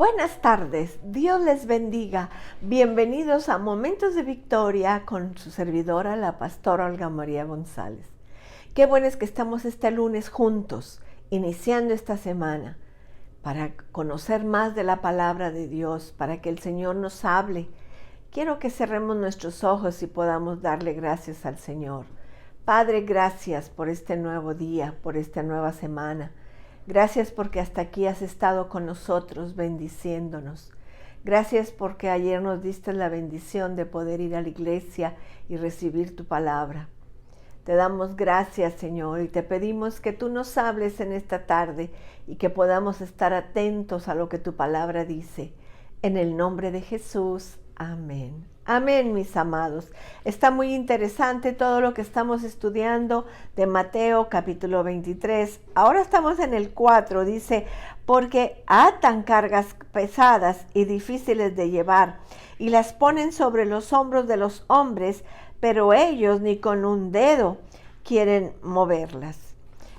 Buenas tardes, Dios les bendiga. Bienvenidos a Momentos de Victoria con su servidora, la pastora Olga María González. Qué bueno es que estamos este lunes juntos, iniciando esta semana, para conocer más de la palabra de Dios, para que el Señor nos hable. Quiero que cerremos nuestros ojos y podamos darle gracias al Señor. Padre, gracias por este nuevo día, por esta nueva semana. Gracias porque hasta aquí has estado con nosotros bendiciéndonos. Gracias porque ayer nos diste la bendición de poder ir a la iglesia y recibir tu palabra. Te damos gracias, Señor, y te pedimos que tú nos hables en esta tarde y que podamos estar atentos a lo que tu palabra dice. En el nombre de Jesús, amén. Amén, mis amados. Está muy interesante todo lo que estamos estudiando de Mateo capítulo 23. Ahora estamos en el 4, dice, porque atan cargas pesadas y difíciles de llevar y las ponen sobre los hombros de los hombres, pero ellos ni con un dedo quieren moverlas.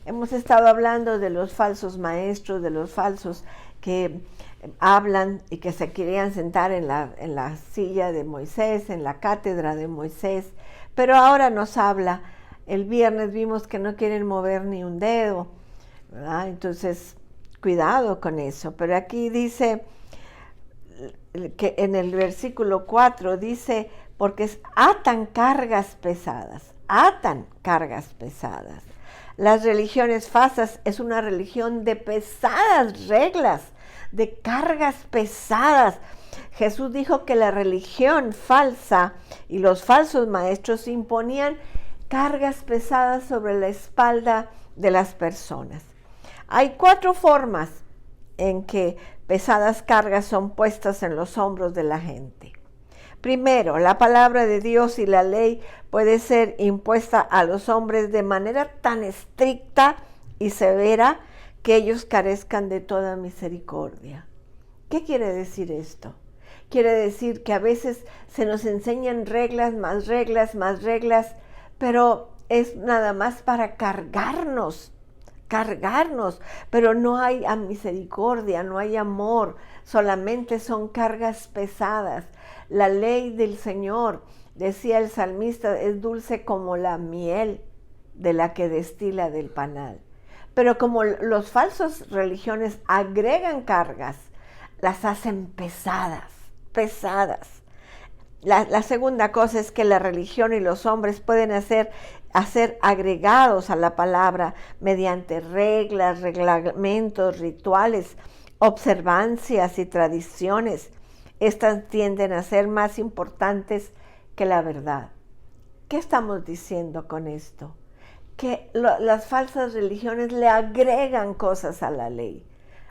Hemos estado hablando de los falsos maestros, de los falsos que hablan y que se querían sentar en la silla de Moisés, en la cátedra de Moisés, pero ahora nos habla. El viernes vimos que no quieren mover ni un dedo, ¿verdad? Entonces, cuidado con eso. Pero aquí dice que en el versículo 4 dice, porque atan cargas pesadas, atan cargas pesadas. Las religiones falsas es una religión de pesadas reglas, de cargas pesadas. Jesús dijo que la religión falsa y los falsos maestros imponían cargas pesadas sobre la espalda de las personas. Hay 4 formas en que pesadas cargas son puestas en los hombros de la gente. Primero, la palabra de Dios y la ley puede ser impuesta a los hombres de manera tan estricta y severa que ellos carezcan de toda misericordia. ¿Qué quiere decir esto? Quiere decir que a veces se nos enseñan reglas, más reglas, pero es nada más para cargarnos, pero no hay misericordia, no hay amor, solamente son cargas pesadas. La ley del Señor, decía el salmista, es dulce como la miel de la que destila del panal. Pero como los falsos religiones agregan cargas, las hacen pesadas. La segunda cosa es que la religión y los hombres pueden hacer agregados a la palabra mediante reglas, reglamentos, rituales, observancias y tradiciones. Estas tienden a ser más importantes que la verdad. ¿Qué estamos diciendo con esto? Que las falsas religiones le agregan cosas a la ley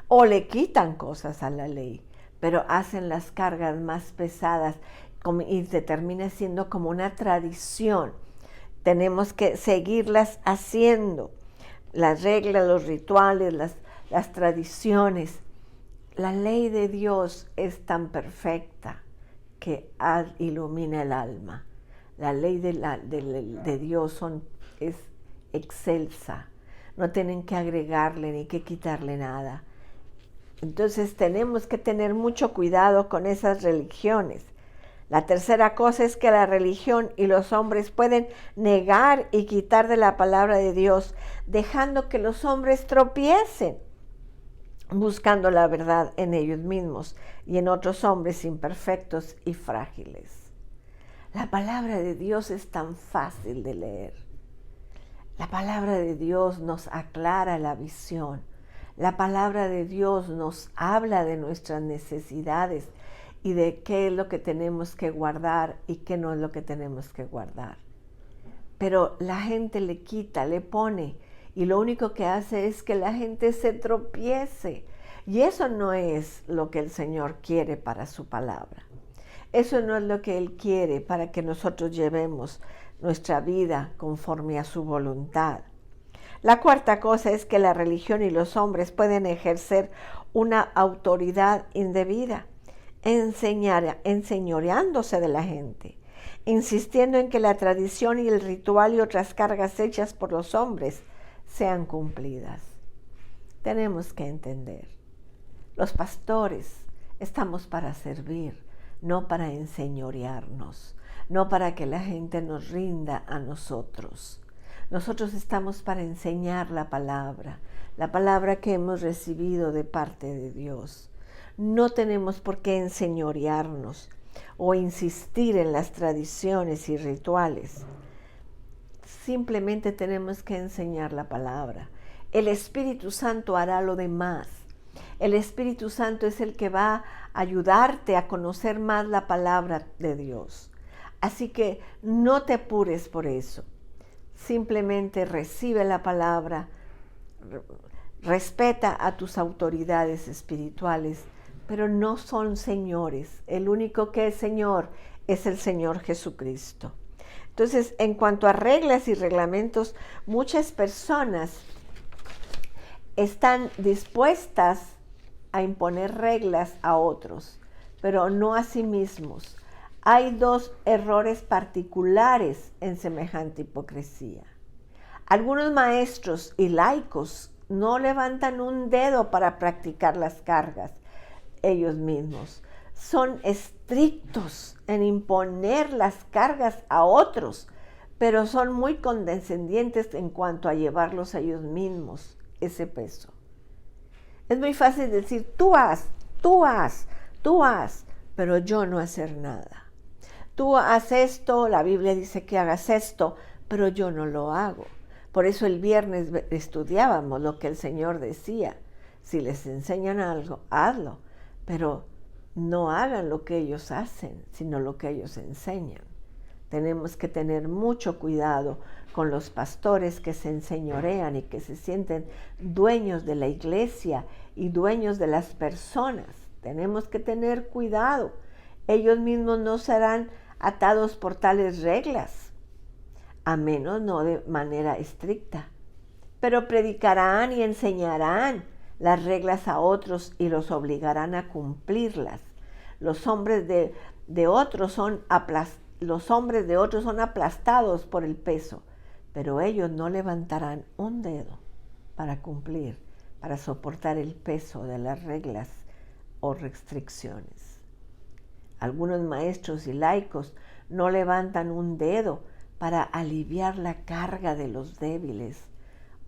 o le quitan cosas a la ley, pero hacen las cargas más pesadas y se termina siendo como una tradición. Tenemos que seguirlas haciendo, las reglas, los rituales, las tradiciones. La ley de Dios es tan perfecta que ilumina el alma. La ley de Dios es excelsa, no tienen que agregarle ni que quitarle nada. Entonces tenemos que tener mucho cuidado con esas religiones. La tercera cosa es que la religión y los hombres pueden negar y quitar de la palabra de Dios, dejando que los hombres tropiecen, buscando la verdad en ellos mismos y en otros hombres imperfectos y frágiles. La palabra de Dios es tan fácil de leer. La palabra de Dios nos aclara la visión. La palabra de Dios nos habla de nuestras necesidades y de qué es lo que tenemos que guardar y qué no es lo que tenemos que guardar. Pero la gente le quita, le pone, y lo único que hace es que la gente se tropiece. Y eso no es lo que el Señor quiere para su palabra. Eso no es lo que Él quiere para que nosotros llevemos nuestra vida conforme a su voluntad. La cuarta cosa es que la religión y los hombres pueden ejercer una autoridad indebida, enseñoreándose de la gente, insistiendo en que la tradición y el ritual y otras cargas hechas por los hombres sean cumplidas. Tenemos que entender, los pastores Estamos para servir, no para enseñorearnos, no para que la gente nos rinda a nosotros. Nosotros estamos para enseñar la palabra que hemos recibido de parte de Dios. No tenemos por qué enseñorearnos o insistir en las tradiciones y rituales. Simplemente tenemos que enseñar la palabra. El Espíritu Santo hará lo demás. El Espíritu Santo es el que va a ayudarte a conocer más la palabra de Dios. Así que no te apures por eso. Simplemente recibe la palabra, respeta a tus autoridades espirituales, pero no son señores. El único que es Señor es el Señor Jesucristo. Entonces, en cuanto a reglas y reglamentos, muchas personas están dispuestas a imponer reglas a otros, pero no a sí mismos. Hay dos errores particulares en semejante hipocresía. Algunos maestros y laicos no levantan un dedo para practicar las cargas ellos mismos. Son estrictos en imponer las cargas a otros, pero son muy condescendientes en cuanto a llevarlos a ellos mismos ese peso. Es muy fácil decir, tú haz, pero yo no hacer nada. Tú haz esto, la Biblia dice que hagas esto, pero yo no lo hago. Por eso el viernes estudiábamos lo que el Señor decía. Si les enseñan algo, hazlo, pero no hagan lo que ellos hacen, sino lo que ellos enseñan. Tenemos que tener mucho cuidado con los pastores que se enseñorean y que se sienten dueños de la iglesia y dueños de las personas. Tenemos que tener cuidado. Ellos mismos no serán atados por tales reglas, a menos no de manera estricta, pero predicarán y enseñarán las reglas a otros y los obligarán a cumplirlas. Los hombres de otros son aplastados por el peso, pero ellos no levantarán un dedo para cumplir, para soportar el peso de las reglas o restricciones. Algunos maestros y laicos no levantan un dedo para aliviar la carga de los débiles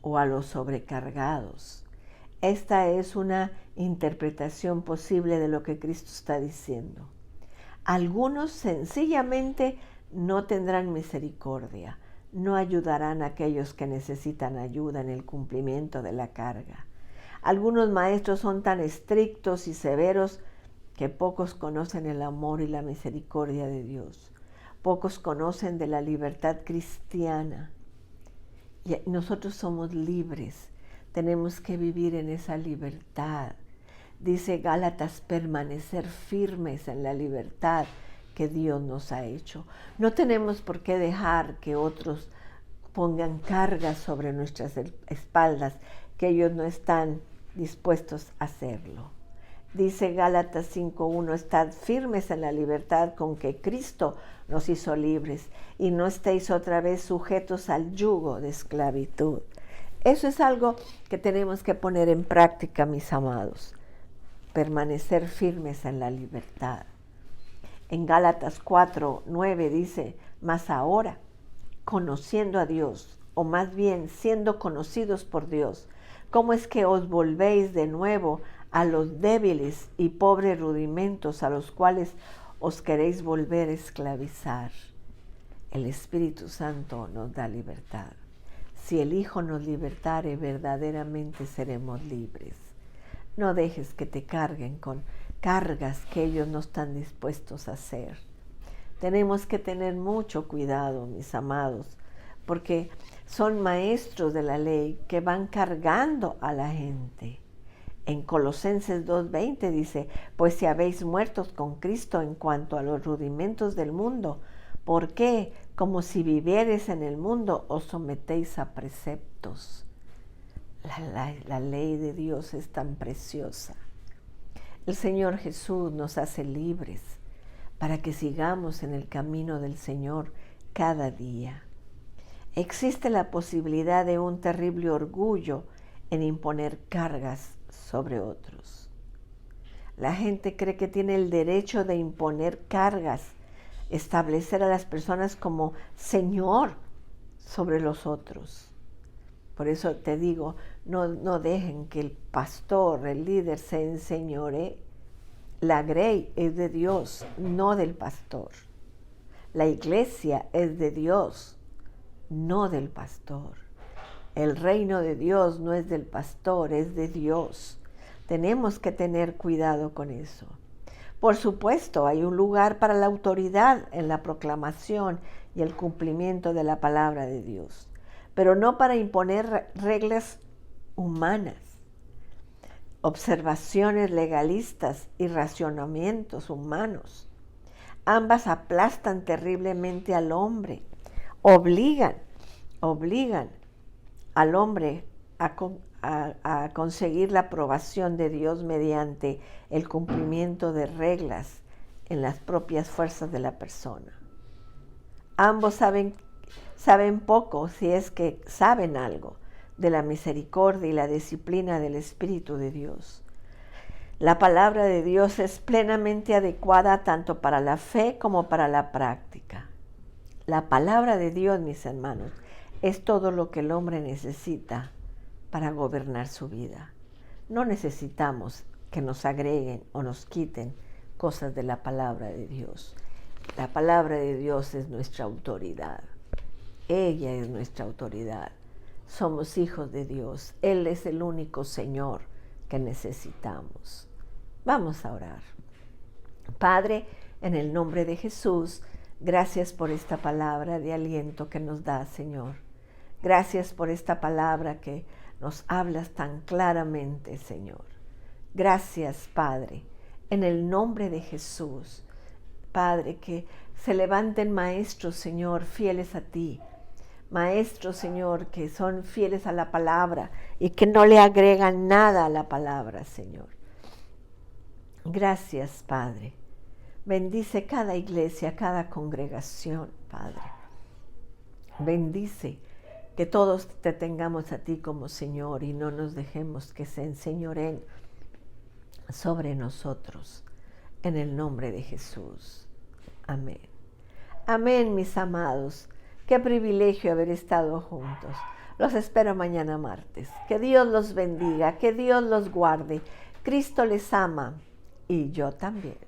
o a los sobrecargados. Esta es una interpretación posible de lo que Cristo está diciendo. Algunos sencillamente no tendrán misericordia, no ayudarán a aquellos que necesitan ayuda en el cumplimiento de la carga. Algunos maestros son tan estrictos y severos que pocos conocen el amor y la misericordia de Dios. Pocos conocen de la libertad cristiana. Y nosotros somos libres, tenemos que vivir en esa libertad. Dice Gálatas, permanecer firmes en la libertad que Dios nos ha hecho. No tenemos por qué dejar que otros pongan cargas sobre nuestras espaldas, que ellos no están dispuestos a hacerlo. Dice Gálatas 5:1, estad firmes en la libertad con que Cristo nos hizo libres y no estéis otra vez sujetos al yugo de esclavitud. Eso es algo que tenemos que poner en práctica, mis amados. Permanecer firmes en la libertad. En Gálatas 4:9 dice, mas ahora, conociendo a Dios, o más bien siendo conocidos por Dios, ¿cómo es que os volvéis de nuevo a los débiles y pobres rudimentos a los cuales os queréis volver a esclavizar? El Espíritu Santo nos da libertad. Si el Hijo nos libertare, verdaderamente seremos libres. No dejes que te carguen con cargas que ellos no están dispuestos a hacer. Tenemos que tener mucho cuidado, mis amados, porque son maestros de la ley que van cargando a la gente. En Colosenses 2:20 dice, pues si habéis muertos con Cristo en cuanto a los rudimentos del mundo, ¿por qué, como si vivierais en el mundo, os sometéis a preceptos? La ley de Dios es tan preciosa. El Señor Jesús nos hace libres para que sigamos en el camino del Señor cada día. Existe la posibilidad de un terrible orgullo en imponer cargas sobre otros. La gente cree que tiene el derecho de imponer cargas, establecer a las personas como Señor sobre los otros. Por eso te digo, no dejen que el pastor, el líder se enseñoree. La grey es de Dios, no del pastor. La iglesia es de Dios, no del pastor. El reino de Dios no es del pastor, es de Dios. Tenemos que tener cuidado con eso. Por supuesto, hay un lugar para la autoridad en la proclamación y el cumplimiento de la palabra de Dios, pero no para imponer reglas humanas, observaciones legalistas y racionamientos humanos. Ambas aplastan terriblemente al hombre, obligan al hombre a conseguir la aprobación de Dios mediante el cumplimiento de reglas en las propias fuerzas de la persona. Ambos saben poco, si es que saben algo, de la misericordia y la disciplina del Espíritu de Dios. La palabra de Dios es plenamente adecuada tanto para la fe como para la práctica. La palabra de Dios, mis hermanos, es todo lo que el hombre necesita para gobernar su vida. No necesitamos que nos agreguen o nos quiten cosas de la palabra de Dios. La palabra de Dios es nuestra autoridad. Ella es nuestra autoridad. Somos hijos de Dios. Él es el único Señor que necesitamos. Vamos a orar. Padre, en el nombre de Jesús, gracias por esta palabra de aliento que nos da, Señor. Gracias por esta palabra que nos hablas tan claramente, Señor. Gracias, Padre, en el nombre de Jesús. Padre, que se levanten maestros, Señor, fieles a ti. Maestros, Señor, que son fieles a la palabra y que no le agregan nada a la palabra, Señor. Gracias, Padre. Bendice cada iglesia, cada congregación, Padre. Bendice que todos te tengamos a ti como Señor y no nos dejemos que se enseñoreen sobre nosotros. En el nombre de Jesús. Amén. Amén, mis amados. Qué privilegio haber estado juntos. Los espero mañana martes. Que Dios los bendiga, que Dios los guarde. Cristo les ama y yo también.